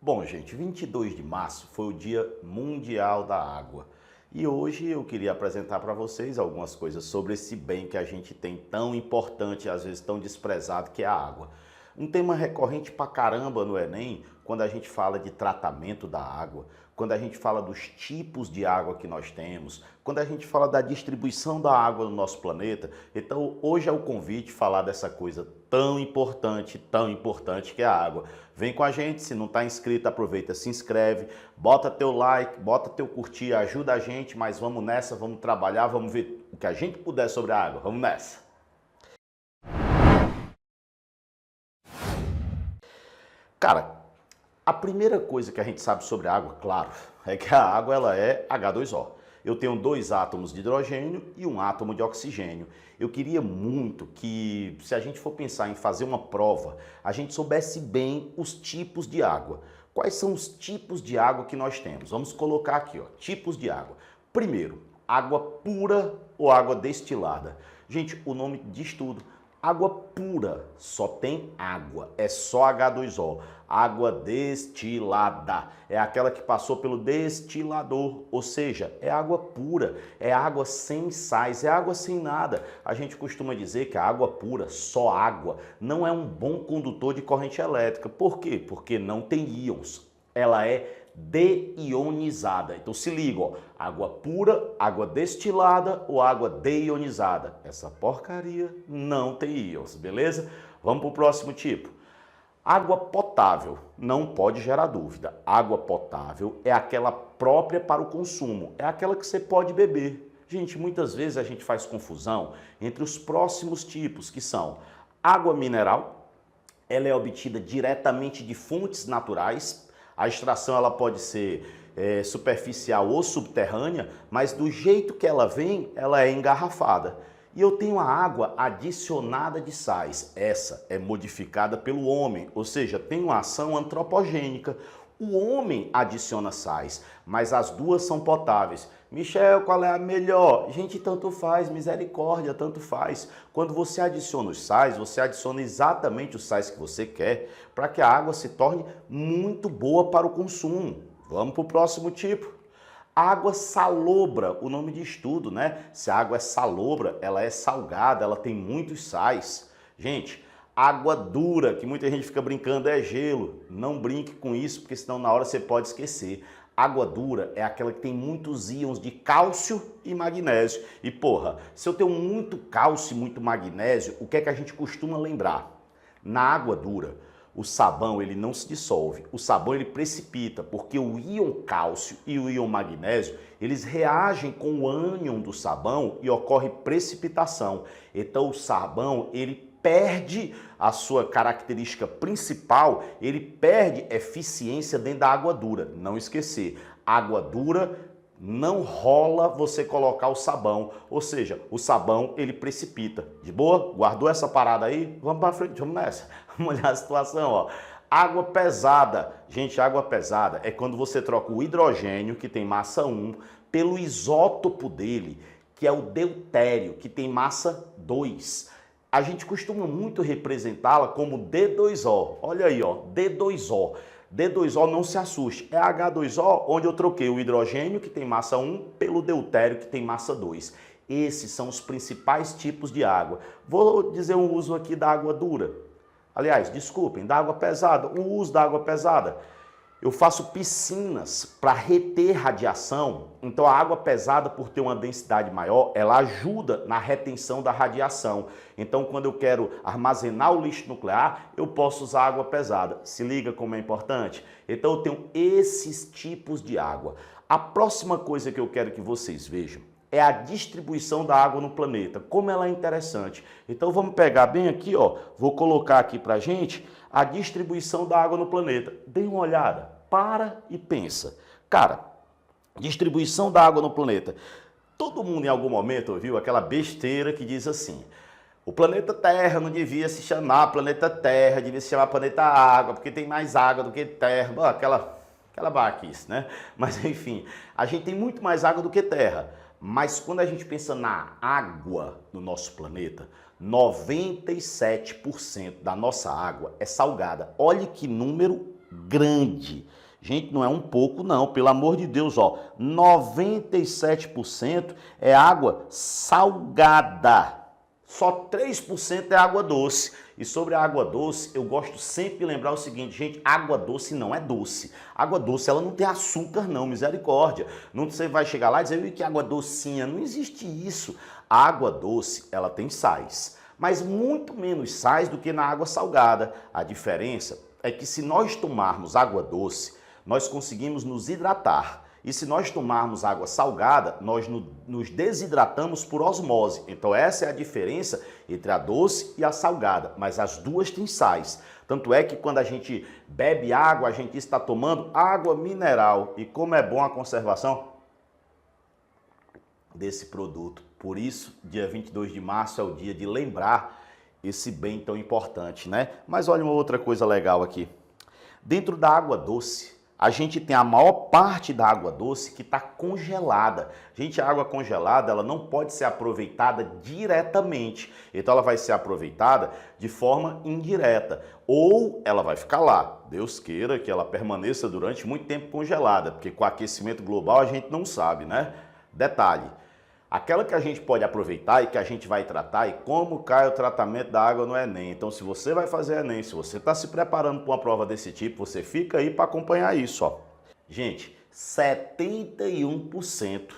Bom, gente, 22 de março foi o Dia Mundial da Água. E hoje eu queria apresentar para vocês algumas coisas sobre esse bem que a gente tem tão importante e às vezes tão desprezado, que é a água. Um tema recorrente pra caramba no Enem, quando a gente fala de tratamento da água, quando a gente fala dos tipos de água que nós temos, quando a gente fala da distribuição da água no nosso planeta. Então hoje é o convite falar dessa coisa tão importante que é a água. Vem com a gente, se não está inscrito, aproveita, se inscreve, bota teu like, bota teu curtir, ajuda a gente, mas vamos nessa, vamos trabalhar, vamos ver o que a gente puder sobre a água, vamos nessa. Cara, a primeira coisa que a gente sabe sobre a água, claro, é que a água ela é H2O. Eu tenho dois átomos de hidrogênio e um átomo de oxigênio. Eu queria muito que, se a gente for pensar em fazer uma prova, a gente soubesse bem os tipos de água. Quais são os tipos de água que nós temos? Vamos colocar aqui, ó, tipos de água. Primeiro, água pura ou água destilada. Gente, o nome diz tudo. Água pura só tem água, é só H2O. Água destilada é aquela que passou pelo destilador, ou seja, é água pura, é água sem sais, é água sem nada. A gente costuma dizer que a água pura, só água, não é um bom condutor de corrente elétrica. Por quê? Porque não tem íons. Ela é deionizada. Então se liga, ó, água pura, água destilada ou água deionizada. Essa porcaria não tem íons, beleza? Vamos para o próximo tipo. Água potável, não pode gerar dúvida. Água potável é aquela própria para o consumo, é aquela que você pode beber. Gente, muitas vezes a gente faz confusão entre os próximos tipos, que são água mineral, ela é obtida diretamente de fontes naturais. A extração ela pode ser superficial ou subterrânea, mas do jeito que ela vem, ela é engarrafada. E eu tenho a água adicionada de sais. Essa é modificada pelo homem, ou seja, tem uma ação antropogênica. O homem adiciona sais, mas as duas são potáveis. Michel, qual é a melhor? Gente, tanto faz, misericórdia, tanto faz. Quando você adiciona os sais, você adiciona exatamente os sais que você quer para que a água se torne muito boa para o consumo. Vamos para o próximo tipo. Água salobra, o nome diz tudo, né? Se a água é salobra, ela é salgada, ela tem muitos sais. Gente, água dura, que muita gente fica brincando, é gelo. Não brinque com isso, porque senão na hora você pode esquecer. Água dura é aquela que tem muitos íons de cálcio e magnésio. E porra, se eu tenho muito cálcio e muito magnésio, o que é que a gente costuma lembrar? Na água dura, o sabão ele não se dissolve, o sabão ele precipita, porque o íon cálcio e o íon magnésio, eles reagem com o ânion do sabão e ocorre precipitação. Então o sabão ele perde a sua característica principal, ele perde eficiência dentro da água dura. Não esquecer, água dura não rola você colocar o sabão, ou seja, o sabão ele precipita. De boa? Guardou essa parada aí? Vamos para frente, vamos nessa. Vamos olhar a situação, ó. Água pesada. Gente, água pesada é quando você troca o hidrogênio, que tem massa 1, pelo isótopo dele, que é o deutério, que tem massa 2. A gente costuma muito representá-la como D2O. Olha aí, ó, D2O. D2O não se assuste, é H2O onde eu troquei o hidrogênio, que tem massa 1, pelo deutério, que tem massa 2. Esses são os principais tipos de água. Vou dizer um uso aqui da água dura. Aliás, desculpem, da água pesada, o uso da água pesada. Eu faço piscinas para reter radiação, então a água pesada, por ter uma densidade maior, ela ajuda na retenção da radiação. Então, quando eu quero armazenar o lixo nuclear, eu posso usar água pesada. Se liga como é importante? Então, eu tenho esses tipos de água. A próxima coisa que eu quero que vocês vejam é a distribuição da água no planeta, como ela é interessante. Então vamos pegar bem aqui, ó, vou colocar aqui pra gente a distribuição da água no planeta. Dê uma olhada, para e pensa. Cara, distribuição da água no planeta. Todo mundo em algum momento ouviu aquela besteira que diz assim: o planeta Terra não devia se chamar planeta Terra, devia se chamar planeta Água, porque tem mais água do que terra. Bom, aquela baquice, né? Mas enfim, a gente tem muito mais água do que terra. Mas quando a gente pensa na água no nosso planeta, 97% da nossa água é salgada. Olhe que número grande. Gente, não é um pouco não, pelo amor de Deus, ó, 97% é água salgada. Só 3% é água doce. E sobre a água doce, eu gosto sempre de lembrar o seguinte, gente, água doce não é doce. Água doce, ela não tem açúcar não, misericórdia. Não você vai chegar lá e dizer que água docinha, não existe isso. A água doce, ela tem sais, mas muito menos sais do que na água salgada. A diferença é que se nós tomarmos água doce, nós conseguimos nos hidratar. E se nós tomarmos água salgada, nós nos desidratamos por osmose. Então essa é a diferença entre a doce e a salgada, mas as duas têm sais. Tanto é que quando a gente bebe água, a gente está tomando água mineral. E como é bom a conservação desse produto. Por isso, dia 22 de março é o dia de lembrar esse bem tão importante, né? Mas olha uma outra coisa legal aqui. Dentro da água doce, a gente tem a maior parte da água doce que está congelada. Gente, a água congelada, ela não pode ser aproveitada diretamente. Então ela vai ser aproveitada de forma indireta. Ou ela vai ficar lá. Deus queira que ela permaneça durante muito tempo congelada, porque com o aquecimento global a gente não sabe, né? Detalhe. Aquela que a gente pode aproveitar e que a gente vai tratar e como cai o tratamento da água no Enem. Então, se você vai fazer Enem, se você está se preparando para uma prova desse tipo, você fica aí para acompanhar isso, ó. Gente, 71%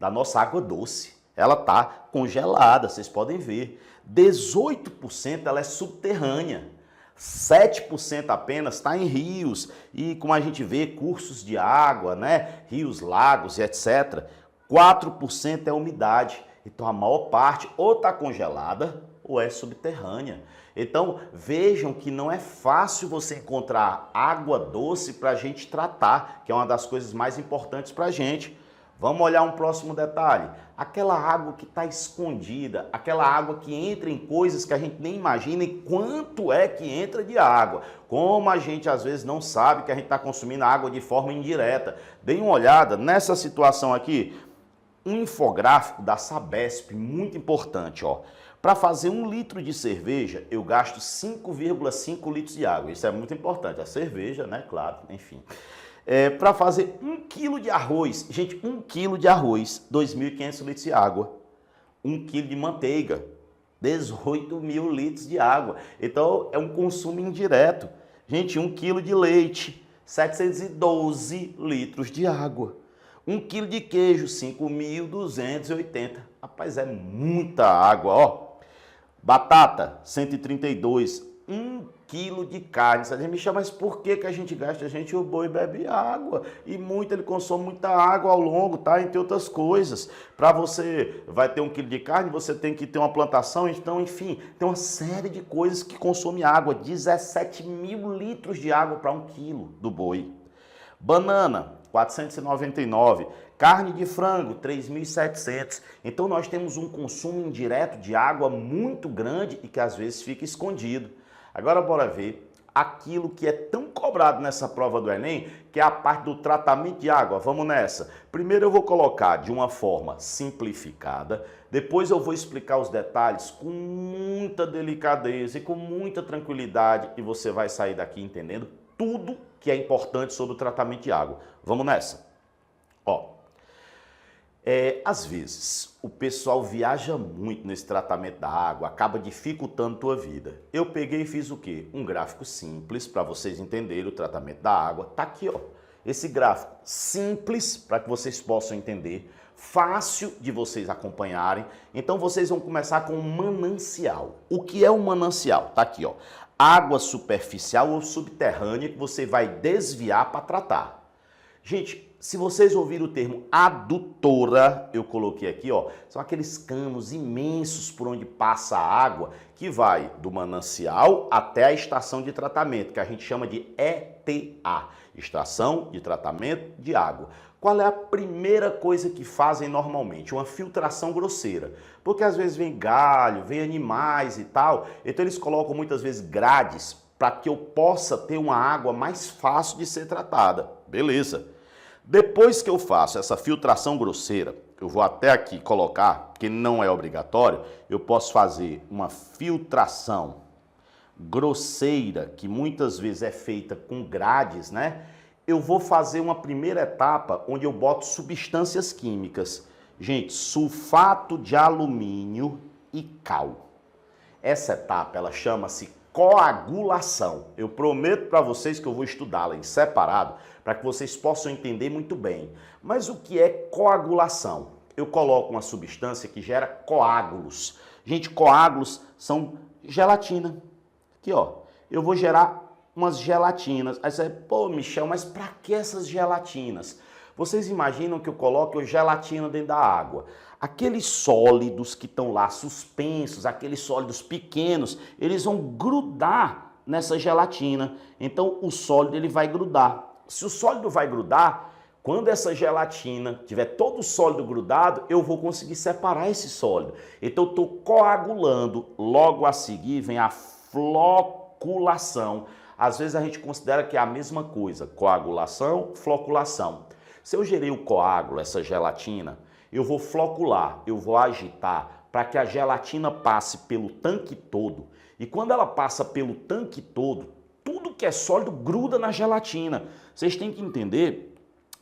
da nossa água doce, ela está congelada, vocês podem ver. 18% ela é subterrânea. 7% apenas está em rios e, como a gente vê, cursos de água, né? Rios, lagos e etc. 4% é umidade, então a maior parte ou está congelada ou é subterrânea. Então vejam que não é fácil você encontrar água doce para a gente tratar, que é uma das coisas mais importantes para a gente. Vamos olhar um próximo detalhe, aquela água que está escondida, aquela água que entra em coisas que a gente nem imagina e quanto é que entra de água. Como a gente às vezes não sabe que a gente está consumindo água de forma indireta. Deem uma olhada nessa situação aqui. Um infográfico da Sabesp, muito importante, ó. Para fazer 1 litro de cerveja, eu gasto 5,5 litros de água. Isso é muito importante. A cerveja, né? Claro, enfim. Para fazer 1 quilo de arroz, gente, 1 quilo de arroz, 2.500 litros de água. 1 quilo de manteiga, 18.000 litros de água. Então, é um consumo indireto. Gente, 1 quilo de leite, 712 litros de água. 1 quilo de queijo, 5.280. Rapaz, é muita água, ó. Batata, 132. 1 quilo de carne. Você me chama, mas por que a gente gasta? O boi bebe água. E muito, ele consome muita água ao longo, tá? Entre outras coisas. Para você vai ter 1 quilo de carne, você tem que ter uma plantação. Então, enfim, tem uma série de coisas que consomem água. 17.000 litros de água para 1 quilo do boi. Banana, 499, carne de frango, 3.700. Então nós temos um consumo indireto de água muito grande e que às vezes fica escondido. Agora bora ver aquilo que é tão cobrado nessa prova do Enem, que é a parte do tratamento de água. Vamos nessa. Primeiro eu vou colocar de uma forma simplificada, depois eu vou explicar os detalhes com muita delicadeza e com muita tranquilidade e você vai sair daqui entendendo tudo que é importante sobre o tratamento de água. Vamos nessa. Ó, às vezes o pessoal viaja muito nesse tratamento da água, acaba dificultando a tua vida. Eu peguei e fiz o quê? Um gráfico simples para vocês entenderem o tratamento da água. Tá aqui, ó. Esse gráfico simples para que vocês possam entender, fácil de vocês acompanharem. Então vocês vão começar com um manancial. O que é um manancial? Tá aqui, ó. Água superficial ou subterrânea que você vai desviar para tratar. Gente, se vocês ouviram o termo adutora, eu coloquei aqui, ó, são aqueles canos imensos por onde passa a água que vai do manancial até a estação de tratamento, que a gente chama de ETA, Estação de Tratamento de Água. Qual é a primeira coisa que fazem normalmente? Uma filtração grosseira. Porque às vezes vem galho, vem animais e tal, então eles colocam muitas vezes grades para que eu possa ter uma água mais fácil de ser tratada. Beleza. Depois que eu faço essa filtração grosseira, eu vou até aqui colocar, que não é obrigatório, eu posso fazer uma filtração grosseira, que muitas vezes é feita com grades, né? Eu vou fazer uma primeira etapa onde eu boto substâncias químicas. Gente, sulfato de alumínio e cal. Essa etapa, ela chama-se coagulação. Eu prometo para vocês que eu vou estudá-la em separado para que vocês possam entender muito bem. Mas o que é coagulação? Eu coloco uma substância que gera coágulos. Gente, coágulos são gelatina. Aqui, ó. Eu vou gerar umas gelatinas. Aí você, pô, Michel, mas para que essas gelatinas? Vocês imaginam que eu coloco gelatina dentro da água? Aqueles sólidos que estão lá suspensos, aqueles sólidos pequenos, eles vão grudar nessa gelatina. Então o sólido ele vai grudar. Se o sólido vai grudar, quando essa gelatina tiver todo o sólido grudado, eu vou conseguir separar esse sólido. Então eu estou coagulando. Logo a seguir vem a floculação. Às vezes a gente considera que é a mesma coisa, coagulação, floculação. Se eu gerei o coágulo, essa gelatina, eu vou flocular, eu vou agitar para que a gelatina passe pelo tanque todo. E quando ela passa pelo tanque todo, tudo que é sólido gruda na gelatina. Vocês têm que entender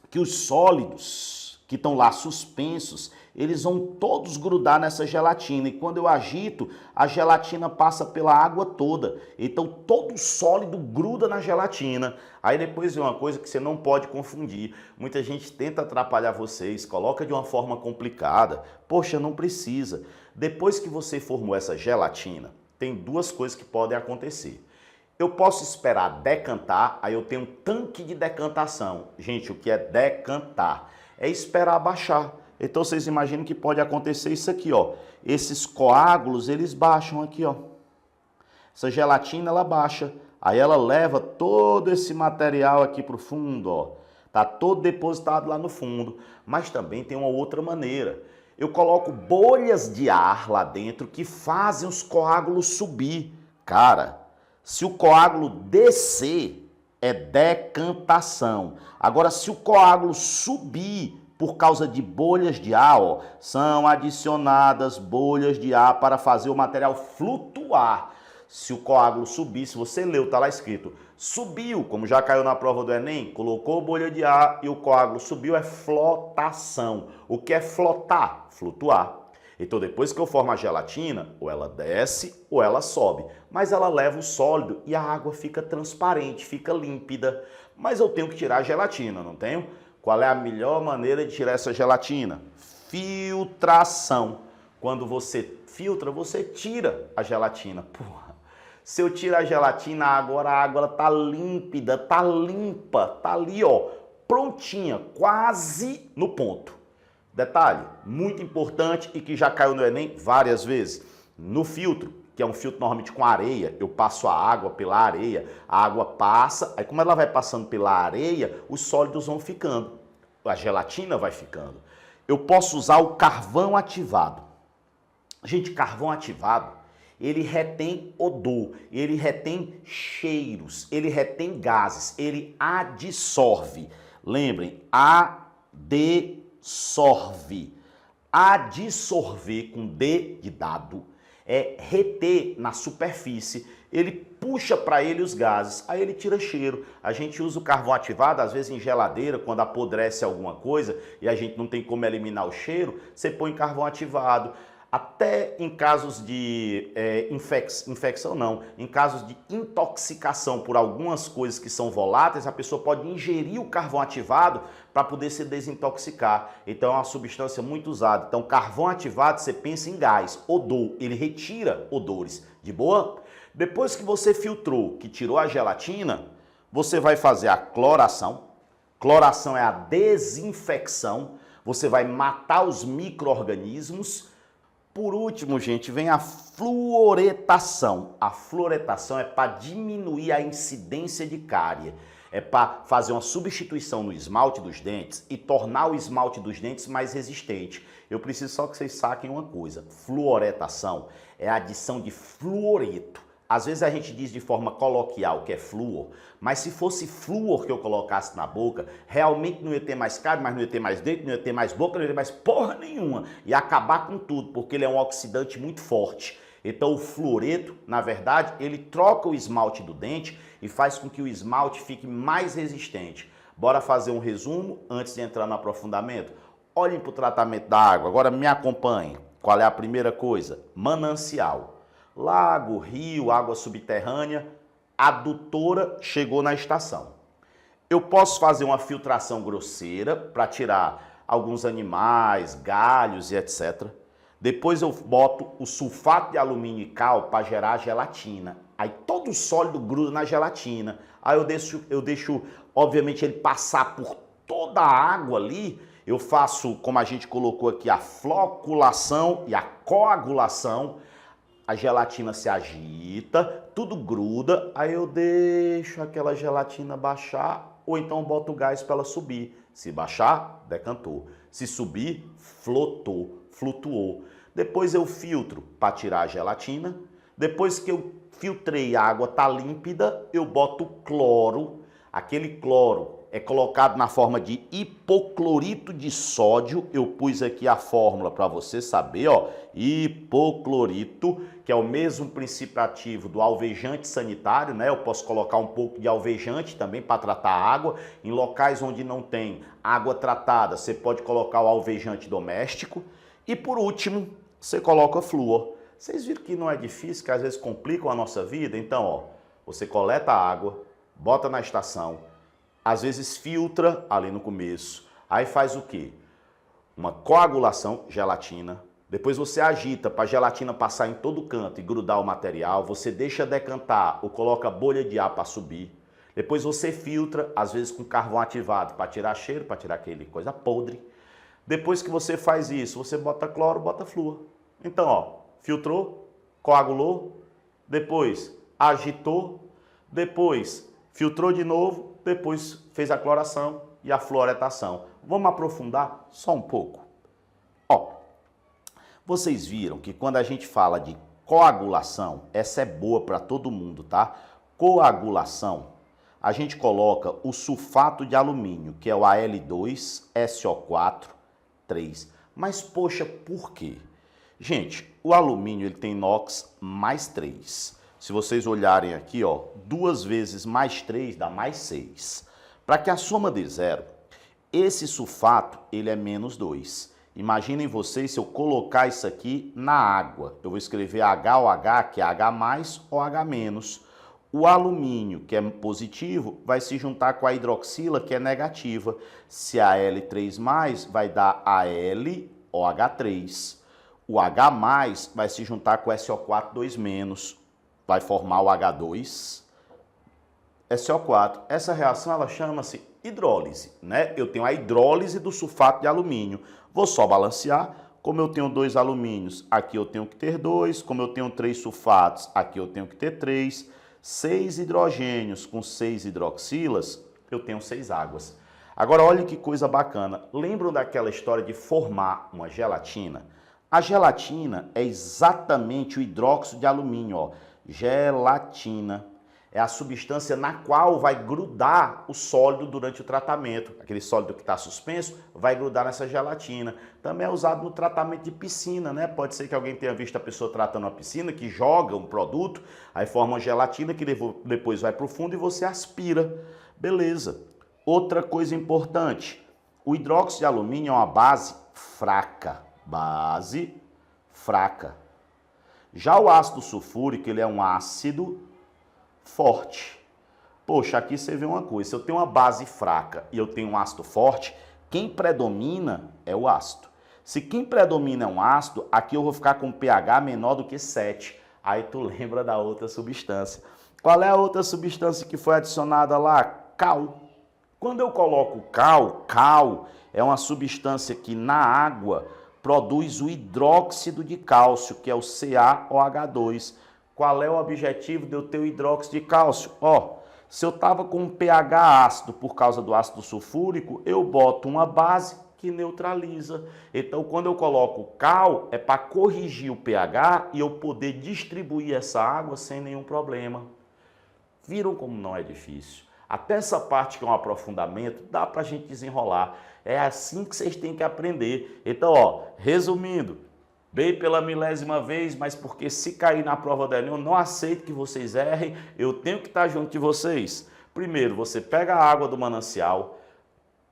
que os sólidos que estão lá suspensos, eles vão todos grudar nessa gelatina. E quando eu agito, a gelatina passa pela água toda. Então todo sólido gruda na gelatina. Aí depois vem uma coisa que você não pode confundir. Muita gente tenta atrapalhar vocês, coloca de uma forma complicada. Poxa, não precisa. Depois que você formou essa gelatina, tem duas coisas que podem acontecer. Eu posso esperar decantar, aí eu tenho um tanque de decantação. Gente, o que é decantar? É esperar baixar. Então vocês imaginam que pode acontecer isso aqui, ó. Esses coágulos, eles baixam aqui, ó. Essa gelatina, ela baixa. Aí ela leva todo esse material aqui para o fundo, ó. Tá todo depositado lá no fundo. Mas também tem uma outra maneira. Eu coloco bolhas de ar lá dentro que fazem os coágulos subir. Cara, se o coágulo descer, é decantação. Agora, se o coágulo subir por causa de bolhas de ar, ó, são adicionadas bolhas de ar para fazer o material flutuar. Se o coágulo subir, se você leu, tá lá escrito, subiu, como já caiu na prova do Enem, colocou bolha de ar e o coágulo subiu, é flotação. O que é flotar? Flutuar. Então, depois que eu formo a gelatina, ou ela desce ou ela sobe. Mas ela leva o sólido e a água fica transparente, fica límpida. Mas eu tenho que tirar a gelatina, não tenho? Qual é a melhor maneira de tirar essa gelatina? Filtração. Quando você filtra, você tira a gelatina. Porra, se eu tirar a gelatina, agora a água está límpida, está limpa, está ali, ó, prontinha, quase no ponto. Detalhe, muito importante e que já caiu no Enem várias vezes. No filtro, que é um filtro normalmente com areia, eu passo a água pela areia, a água passa, aí como ela vai passando pela areia, os sólidos vão ficando, a gelatina vai ficando. Eu posso usar o carvão ativado. Gente, carvão ativado, ele retém odor, ele retém cheiros, ele retém gases, ele adsorve. Lembrem, adsorve. Adsorver com D de dado é reter na superfície, ele puxa para ele os gases, aí ele tira cheiro. A gente usa o carvão ativado, às vezes em geladeira, quando apodrece alguma coisa e a gente não tem como eliminar o cheiro, você põe carvão ativado. Até em casos de infecção não, em casos de intoxicação por algumas coisas que são voláteis, a pessoa pode ingerir o carvão ativado para poder se desintoxicar. Então é uma substância muito usada. Então carvão ativado, você pensa em gás, odor, ele retira odores. De boa? Depois que você filtrou, que tirou a gelatina, você vai fazer a cloração. Cloração é a desinfecção. Você vai matar os micro-organismos. Por último, gente, vem a fluoretação. A fluoretação é para diminuir a incidência de cárie. É para fazer uma substituição no esmalte dos dentes e tornar o esmalte dos dentes mais resistente. Eu preciso só que vocês saquem uma coisa. Fluoretação é a adição de fluoreto. Às vezes a gente diz de forma coloquial que é flúor, mas se fosse flúor que eu colocasse na boca, realmente não ia ter mais cárie, mas não ia ter mais dente, não ia ter mais boca, não ia ter mais porra nenhuma. Ia acabar com tudo, porque ele é um oxidante muito forte. Então o fluoreto, na verdade, ele troca o esmalte do dente e faz com que o esmalte fique mais resistente. Bora fazer um resumo antes de entrar no aprofundamento? Olhem para o tratamento da água, agora me acompanhem. Qual é a primeira coisa? Manancial. Lago, rio, água subterrânea, adutora chegou na estação. Eu posso fazer uma filtração grosseira para tirar alguns animais, galhos e etc. Depois eu boto o sulfato de alumínio e cal para gerar gelatina. Aí todo o sólido gruda na gelatina. Aí eu deixo, obviamente, ele passar por toda a água ali. Eu faço, como a gente colocou aqui, a floculação e a coagulação. A gelatina se agita, tudo gruda. Aí eu deixo aquela gelatina baixar ou então boto o gás para ela subir. Se baixar, decantou. Se subir, flutuou. Depois eu filtro para tirar a gelatina. Depois que eu filtrei, a água está límpida, eu boto cloro. Aquele cloro é colocado na forma de hipoclorito de sódio. Eu pus aqui a fórmula para você saber, ó. Hipoclorito, que é o mesmo princípio ativo do alvejante sanitário, né? Eu posso colocar um pouco de alvejante também para tratar a água. Em locais onde não tem água tratada, você pode colocar o alvejante doméstico. E por último, você coloca flúor. Vocês viram que não é difícil, que às vezes complicam a nossa vida? Então, ó, você coleta a água, bota na estação, às vezes filtra ali no começo, aí faz o quê? Uma coagulação, gelatina, depois você agita para a gelatina passar em todo canto e grudar o material, você deixa decantar ou coloca bolha de ar para subir, depois você filtra, às vezes com carvão ativado para tirar cheiro, para tirar aquele coisa podre. Depois que você faz isso, você bota cloro, bota flúor. Então, ó, filtrou, coagulou, depois agitou, depois filtrou de novo, depois fez a cloração e a fluoretação. Vamos aprofundar só um pouco. Ó, vocês viram que quando a gente fala de coagulação, essa é boa para todo mundo, tá? Coagulação, a gente coloca o sulfato de alumínio, que é o Al2SO4, 3. Mas, poxa, por quê? Gente, o alumínio ele tem inox mais 3. Se vocês olharem aqui, ó, 2 vezes mais 3 dá mais 6. Para que a soma dê zero, esse sulfato ele é menos 2. Imaginem vocês se eu colocar isso aqui na água. Eu vou escrever HOH, que é H+, ou H-. O alumínio, que é positivo, vai se juntar com a hidroxila, que é negativa. Se a L3+, vai dar AlOH3. O H+, vai se juntar com o SO4 2-, vai formar o H2, SO4. Essa reação ela chama-se hidrólise, né? Eu tenho a hidrólise do sulfato de alumínio. Vou só balancear. Como eu tenho 2 alumínios, aqui eu tenho que ter 2. Como eu tenho 3 sulfatos, aqui eu tenho que ter 3. 6 hidrogênios com 6 hidroxilas, eu tenho 6 águas. Agora, olha que coisa bacana. Lembram daquela história de formar uma gelatina? A gelatina é exatamente o hidróxido de alumínio, ó. Gelatina é a substância na qual vai grudar o sólido durante o tratamento. Aquele sólido que está suspenso vai grudar nessa gelatina. Também é usado no tratamento de piscina, né? Pode ser que alguém tenha visto a pessoa tratando uma piscina, que joga um produto, aí forma uma gelatina que depois vai para o fundo e você aspira. Beleza. Outra coisa importante, o hidróxido de alumínio é uma base fraca. Base fraca. Já o ácido sulfúrico, ele é um ácido forte. Poxa, aqui você vê uma coisa, se eu tenho uma base fraca e eu tenho um ácido forte, quem predomina é o ácido. Se quem predomina é um ácido, aqui eu vou ficar com um pH menor do que 7. Aí tu lembra da outra substância. Qual é a outra substância que foi adicionada lá? Cal. Quando eu coloco cal é uma substância que na água produz o hidróxido de cálcio, que é o CaOH2. Qual é o objetivo de eu ter o hidróxido de cálcio? Ó, se eu estava com um pH ácido por causa do ácido sulfúrico, eu boto uma base que neutraliza. Então, quando eu coloco cal, é para corrigir o pH e eu poder distribuir essa água sem nenhum problema. Viram como não é difícil? Até essa parte que é um aprofundamento, dá para a gente desenrolar. É assim que vocês têm que aprender. Então, ó, resumindo, Bem pela milésima vez, mas porque se cair na prova da Enem, eu não aceito que vocês errem, eu tenho que estar junto de vocês. Primeiro, você pega a água do manancial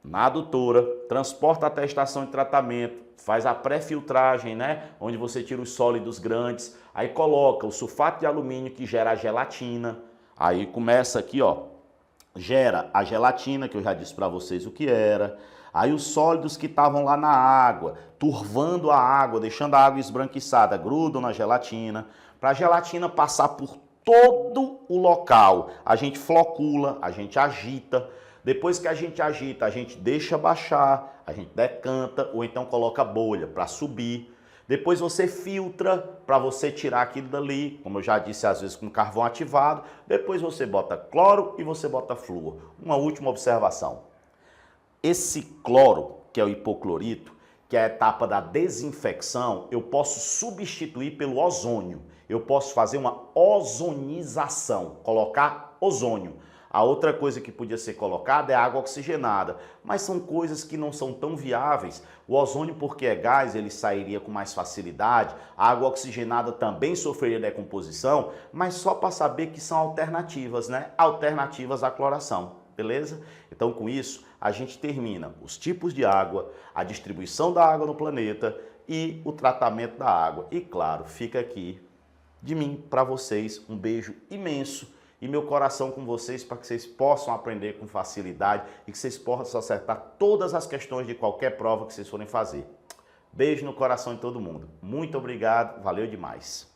na adutora, transporta até a estação de tratamento, faz a pré-filtragem, né? Onde você tira os sólidos grandes, aí coloca o sulfato de alumínio que gera a gelatina, aí começa aqui, ó, gera a gelatina, que eu já disse para vocês o que era. Aí os sólidos que estavam lá na água, turvando a água, deixando a água esbranquiçada, grudam na gelatina. Para a gelatina passar por todo o local, a gente flocula, a gente agita. Depois que a gente agita, a gente deixa baixar, a gente decanta ou então coloca bolha para subir. Depois você filtra para você tirar aquilo dali, como eu já disse, às vezes com carvão ativado. Depois você bota cloro e você bota flúor. Uma última observação. Esse cloro, que é o hipoclorito, que é a etapa da desinfecção, eu posso substituir pelo ozônio. Eu posso fazer uma ozonização, colocar ozônio. A outra coisa que podia ser colocada é água oxigenada, mas são coisas que não são tão viáveis. O ozônio, porque é gás, ele sairia com mais facilidade. A água oxigenada também sofreria decomposição, mas só para saber que são alternativas, né? Alternativas à cloração, beleza? Então, com isso, a gente termina os tipos de água, a distribuição da água no planeta e o tratamento da água. E, claro, fica aqui de mim para vocês um beijo imenso e meu coração com vocês para que vocês possam aprender com facilidade e que vocês possam acertar todas as questões de qualquer prova que vocês forem fazer. Beijo no coração de todo mundo. Muito obrigado, valeu demais.